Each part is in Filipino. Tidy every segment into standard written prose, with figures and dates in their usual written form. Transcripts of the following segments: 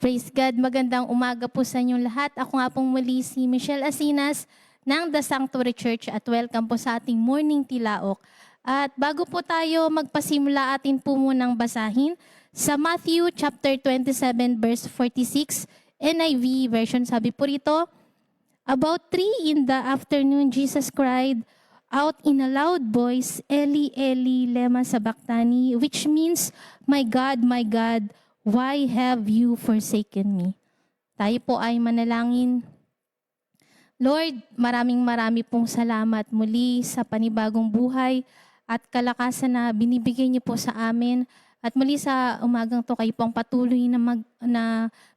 Praise God, magandang umaga po sa inyong lahat. Ako nga pong muli si Michelle Asinas ng The Sanctuary Church at welcome po sa ating morning tilaok. At bago po tayo magpasimula, atin po munang basahin sa Matthew chapter 27 verse 46 NIV version. Sabi po rito, "About 3 in the afternoon, Jesus cried out in a loud voice, Eli, Eli, lema sabachthani," which means, my God, why have you forsaken me?" Tayo po ay manalangin. Lord, maraming pong salamat muli sa panibagong buhay at kalakasan na binibigay niyo po sa amin. At muli sa umagang to, kayo po ang patuloy na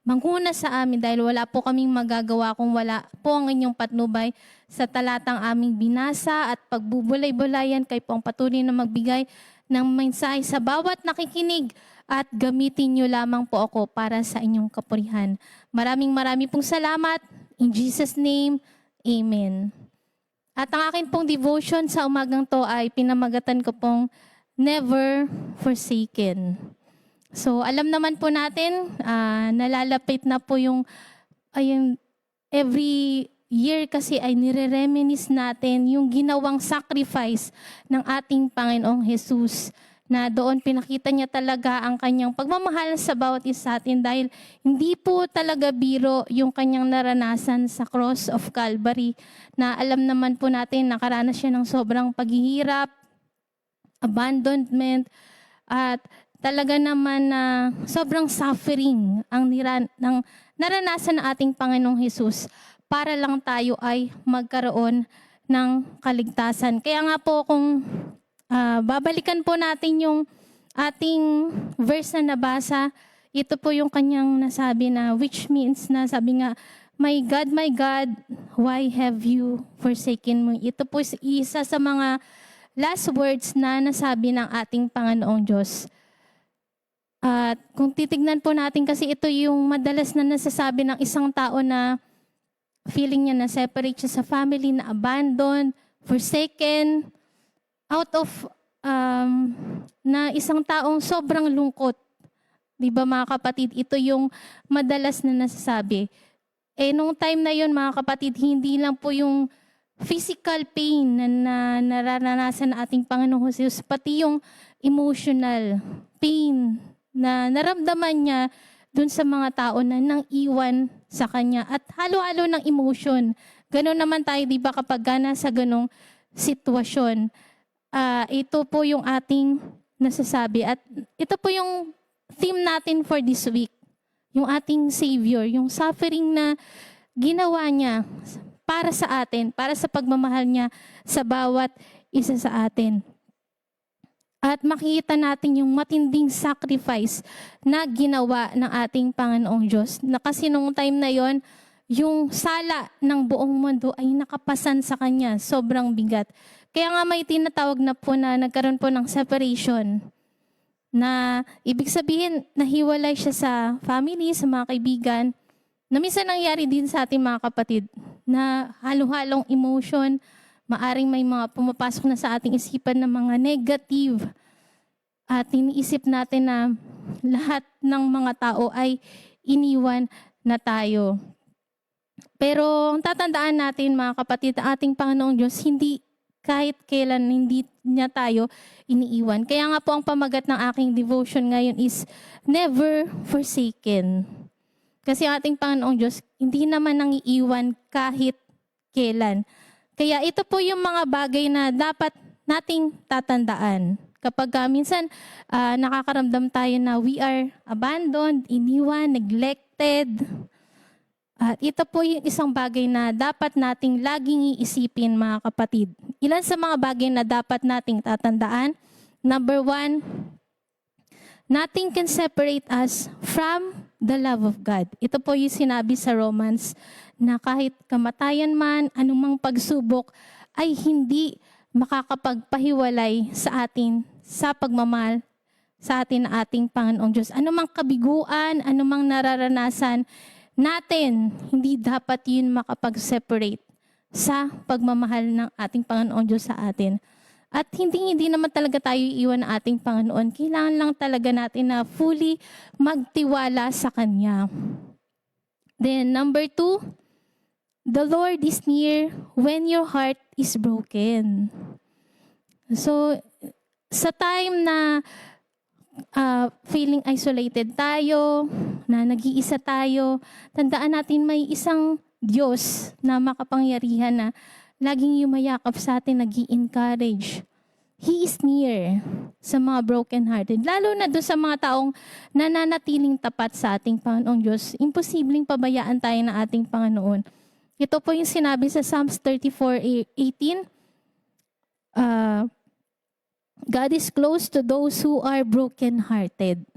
manghuna sa amin dahil wala po kaming magagawa kung wala po ang inyong patnubay sa talatang aming binasa at pagbubulay-bulayan. Kayo po ang patuloy na magbigay ng mensahe sa bawat nakikinig at gamitin niyo lamang po ako para sa inyong kapurihan. Maraming pong salamat. In Jesus' name, Amen. At ang akin pong devotion sa umagang to ay pinamagatan ko pong Never Forsaken. So alam naman po natin, nalalapit na po yung every year kasi ay nire-reminisce natin yung ginawang sacrifice ng ating Panginoong Jesus, na doon pinakita niya talaga ang kanyang pagmamahal sa bawat isa atin dahil hindi po talaga biro yung kanyang naranasan sa cross of Calvary, na alam naman po natin nakaranas siya ng sobrang paghihirap, abandonment, at talaga naman na sobrang suffering ang naranasan ng ating Panginoong Jesus para lang tayo ay magkaroon ng kaligtasan. Kaya nga po kung babalikan po natin yung ating verse na nabasa, ito po yung kanyang nasabi na, which means na sabi nga, my God, why have you forsaken me?" Ito po isa sa mga last words na nasabi ng ating Panginoong Diyos. At kung titignan po natin, kasi ito yung madalas na nasasabi ng isang tao na feeling niya na separate siya sa family, na abandoned, forsaken, out of na isang taong sobrang lungkot. Di ba mga kapatid, ito yung madalas na nasasabi. Nung time na yon mga kapatid, hindi lang po yung physical pain na nararanasan ng ating Panginoong Jesus, pati yung emotional pain na naramdaman niya dun sa mga tao na nang iwan sa kanya, at halo-halo ng emotion. Ganon naman tayo, di ba, kapag nasa ganong sitwasyon. Ito po yung ating nasasabi. At ito po yung theme natin for this week. Yung ating Savior, yung suffering na ginawa niya para sa atin, para sa pagmamahal niya sa bawat isa sa atin. At makikita natin yung matinding sacrifice na ginawa ng ating Panginoong Diyos. Na kasi nung time na yon, yung sala ng buong mundo ay nakapasan sa Kanya. Sobrang bigat. Kaya nga may tinatawag na po na nagkaroon po ng separation. Na ibig sabihin, nahiwalay siya sa family, sa mga kaibigan. Na minsan nangyari din sa ating mga kapatid na halo-halong emotion, maaring may mga pumapasok na sa ating isipan ng mga negative. At iniisip natin na lahat ng mga tao ay iniwan na tayo. Pero tatandaan natin mga kapatid, ang ating Panginoong Diyos, hindi kahit kailan hindi niya tayo iniiwan. Kaya nga po ang pamagat ng aking devotion ngayon is Never Forsaken. Kasi ang ating Panginoong Diyos, hindi naman nangiiwan kahit kailan. Kaya ito po yung mga bagay na dapat nating tatandaan. Kapag minsan nakakaramdam tayo na we are abandoned, iniwan, neglected. At ito po yung isang bagay na dapat nating laging iisipin mga kapatid. Ilan sa mga bagay na dapat nating tatandaan? Number 1, nothing can separate us from the love of God. Ito po yung sinabi sa Romans na kahit kamatayan man, anumang pagsubok, ay hindi makakapagpahiwalay sa atin sa pagmamahal sa atin na ating Panginoong Diyos. Anumang kabiguan, anumang nararanasan natin, hindi dapat yun makapag-separate sa pagmamahal ng ating Panginoong Diyos sa atin. At hindi naman talaga tayo iiwan ng ating Panginoon. Kailangan lang talaga natin na fully magtiwala sa Kanya. Then number 2, the Lord is near when your heart is broken. So, sa time na feeling isolated tayo, na nag-iisa tayo, tandaan natin may isang Diyos na makapangyarihan na laging yumayakap sa atin, nag-i-encourage. He is near sa mga broken-hearted. Lalo na doon sa mga taong nananatiling tapat sa ating Panginoong Diyos. Imposibleng pabayaan tayo ng ating Panginoon. Ito po yung sinabi sa Psalms 34:18. God is close to those who are broken-hearted.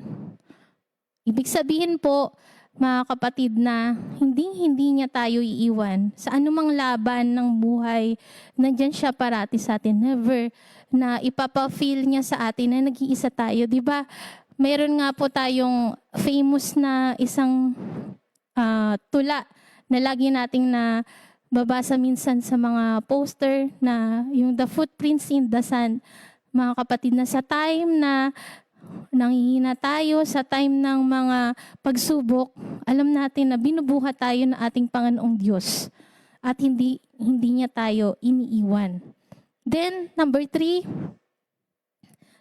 Ibig sabihin po, mga kapatid, na hindi niya tayo iiwan. Sa anumang laban ng buhay, nandyan siya parati sa atin. Never na ipapa-feel niya sa atin na nag-iisa tayo. Diba? Meron nga po tayong famous na isang tula na lagi nating na babasa minsan sa mga poster na yung The Footprints in the Sand. Mga kapatid, na sa time na nanghihina tayo, sa time ng mga pagsubok, alam natin na binubuhat tayo ng ating Panginoong Diyos at hindi niya tayo iniiwan. Then, number 3,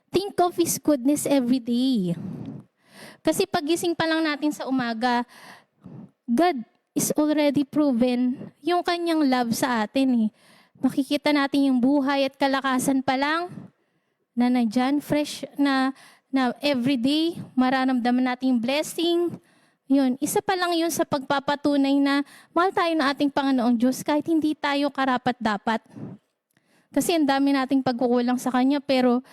think of His goodness every day. Kasi pagising pa lang natin sa umaga, God is already proven yung kanyang love sa atin eh. Makikita natin yung buhay at kalakasan pa lang na nandyan, fresh na everyday, mararamdaman natin yung blessing. Yun, isa pa lang yun sa pagpapatunay na mahal tayo ng ating Panginoong Diyos kahit hindi tayo karapat-dapat. Kasi ang dami nating pagkukulang sa Kanya, pero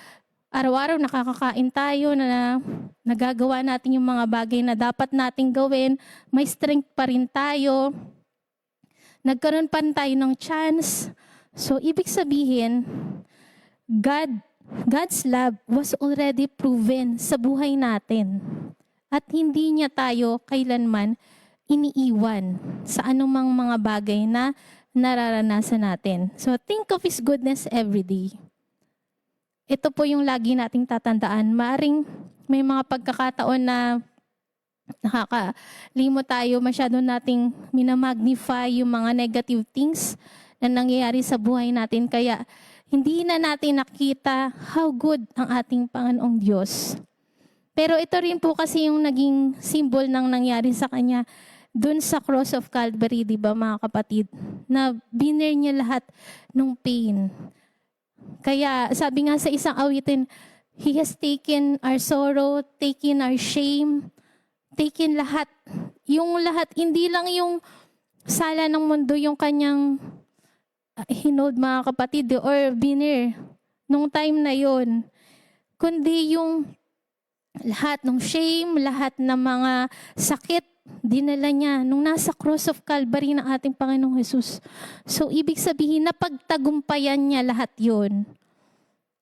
araw-araw nakakakain tayo, na nagagawa natin yung mga bagay na dapat nating gawin, may strength pa rin tayo, nagkaroon pa rin tayo ng chance. So, ibig sabihin, God's love was already proven sa buhay natin. At hindi niya tayo kailanman iniiwan sa anumang mga bagay na nararanasan natin. So, think of His goodness every day. Ito po yung lagi nating tatandaan. Maaring may mga pagkakataon na nakakalimot tayo, masyado nating minamagnify yung mga negative things na nangyayari sa buhay natin. Kaya, hindi na natin nakita how good ang ating Panginoong Diyos. Pero ito rin po kasi yung naging symbol ng nangyari sa Kanya dun sa cross of Calvary, di ba mga kapatid? Na binare niya lahat ng pain. Kaya sabi nga sa isang awitin, He has taken our sorrow, taken our shame, taken lahat. Yung lahat, hindi lang yung sala ng mundo, yung Kanyang hinold mga kapatid or binare nung time na yon, kundi yung lahat ng shame, lahat ng mga sakit, dinala niya nung nasa cross of Calvary ng ating Panginoong Jesus. So, ibig sabihin na pagtagumpayan niya lahat yon.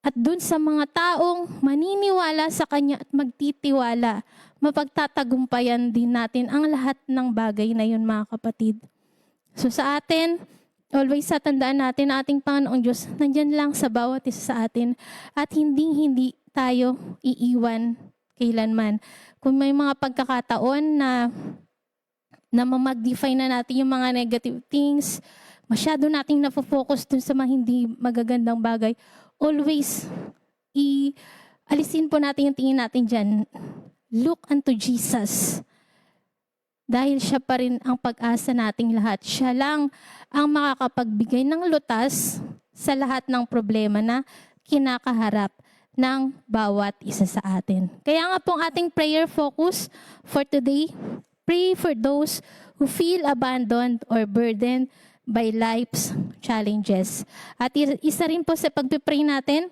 At dun sa mga taong maniniwala sa Kanya at magtitiwala, mapagtatagumpayan din natin ang lahat ng bagay na yun mga kapatid. So, sa atin, always tandaan natin na ating Panginoong Diyos nandyan lang sa bawat isa sa atin at hindi tayo iiwan kailanman. Kung may mga pagkakataon na mamagnify na natin yung mga negative things, masyado nating nafo-focus dun sa mga hindi magagandang bagay, always alisin po natin yung tingin natin dyan. Look unto Jesus. Dahil siya pa rin ang pag-asa nating lahat. Siya lang ang makakapagbigay ng lutas sa lahat ng problema na kinakaharap ng bawat isa sa atin. Kaya nga pong ating prayer focus for today, pray for those who feel abandoned or burdened by life's challenges. At isa rin po sa pagpipray natin,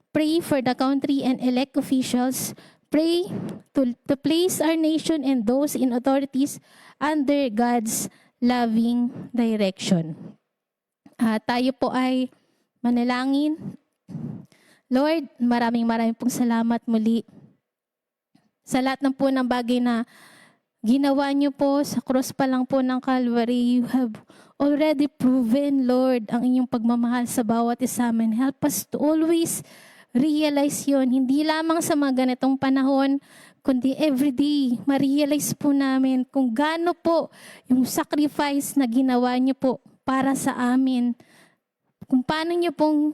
pray for the country and elect officials. Pray to place our nation and those in authorities under God's loving direction. Tayo po ay manalangin. Lord, maraming pong salamat muli sa lahat ng po ng bagay na ginawa niyo po sa cross pa lang po ng Calvary. You have already proven, Lord, ang inyong pagmamahal sa bawat isa amin. Help us to always realize yon, hindi lamang sa mga ganitong panahon, kundi everyday, ma-realize po namin kung gaano po yung sacrifice na ginawa niyo po para sa amin. Kung paano niyo pong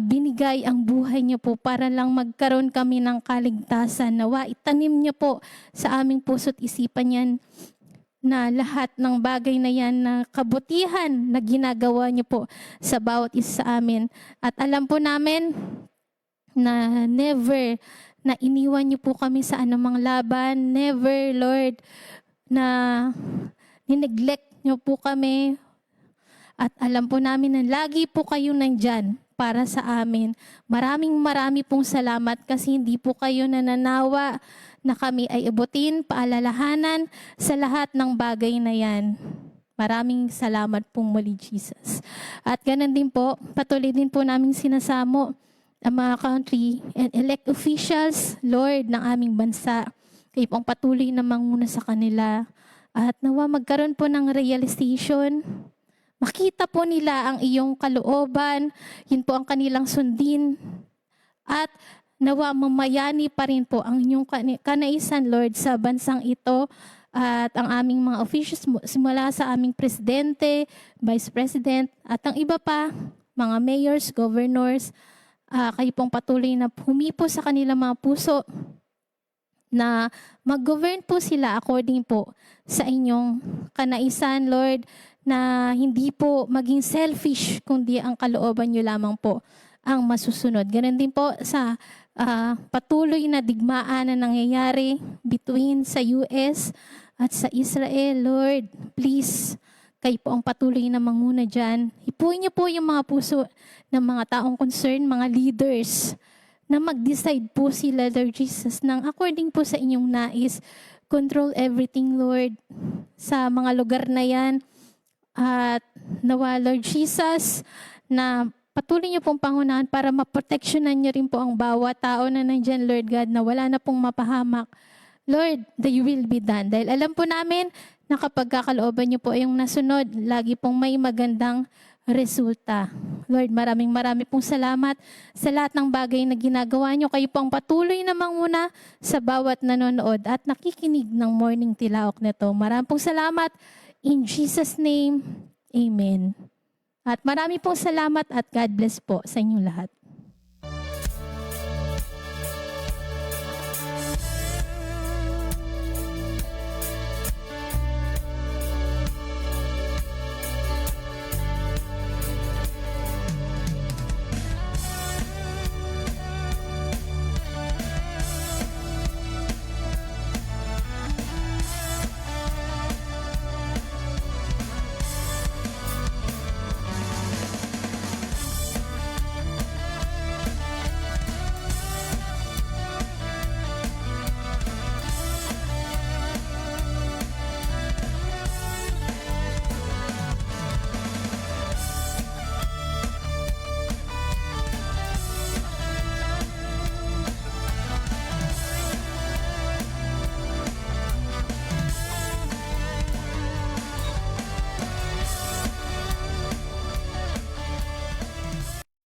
binigay ang buhay niyo po para lang magkaroon kami ng kaligtasan. Nawa, itanim niyo po sa aming puso't isipan yan na lahat ng bagay na yan na kabutihan na ginagawa niyo po sa bawat isa sa amin. At alam po namin na never na iniwan niyo po kami sa anumang laban. Never, Lord, na nineglect niyo po kami. At alam po namin na lagi po kayo nandyan para sa amin. Marami pong salamat kasi hindi po kayo nananawa na kami ay abutin, paalalahanan sa lahat ng bagay na yan. Maraming salamat pong muli, Jesus. At ganun din po, patuloy din po namin sinasamo ang mga country and elect officials, Lord, ng aming bansa. Kayo pong patuloy na manguna sa kanila. At nawa magkaroon po ng realization. Makita po nila ang iyong kalooban. Yun po ang kanilang sundin. At nawa mamayani pa rin po ang inyong kanaisan, Lord, sa bansang ito. At ang aming mga officials, simula sa aming presidente, vice president, at ang iba pa, mga mayors, governors, kayo pong patuloy na humipo sa kanilang mga puso na mag-govern po sila according po sa inyong kanaisan, Lord, na hindi po maging selfish, kundi ang kalooban nyo lamang po ang masusunod. Ganun din po sa patuloy na digmaan na nangyayari between sa US at sa Israel, Lord, please, kayo po ang patuloy na manguna dyan. Hipuin niyo po yung mga puso ng mga taong concern, mga leaders, na mag-decide po sila, Lord Jesus, ng according po sa inyong nais. Control everything, Lord, sa mga lugar na yan. At nawa, Lord Jesus, na patuloy niyo pong pangunahan para maproteksyonan niyo rin po ang bawat tao na nandyan, Lord God, na wala na pong mapahamak. Lord, thy will be done. Dahil alam po namin na kapag kakalooban niyo po yung nasunod, lagi pong may magandang resulta. Lord, maraming pong salamat sa lahat ng bagay na ginagawa niyo. Kayo pong patuloy na manguna sa bawat nanonood at nakikinig ng morning tilaok nito. Maraming pong salamat. In Jesus' name, Amen. At marami pong salamat at God bless po sa inyong lahat.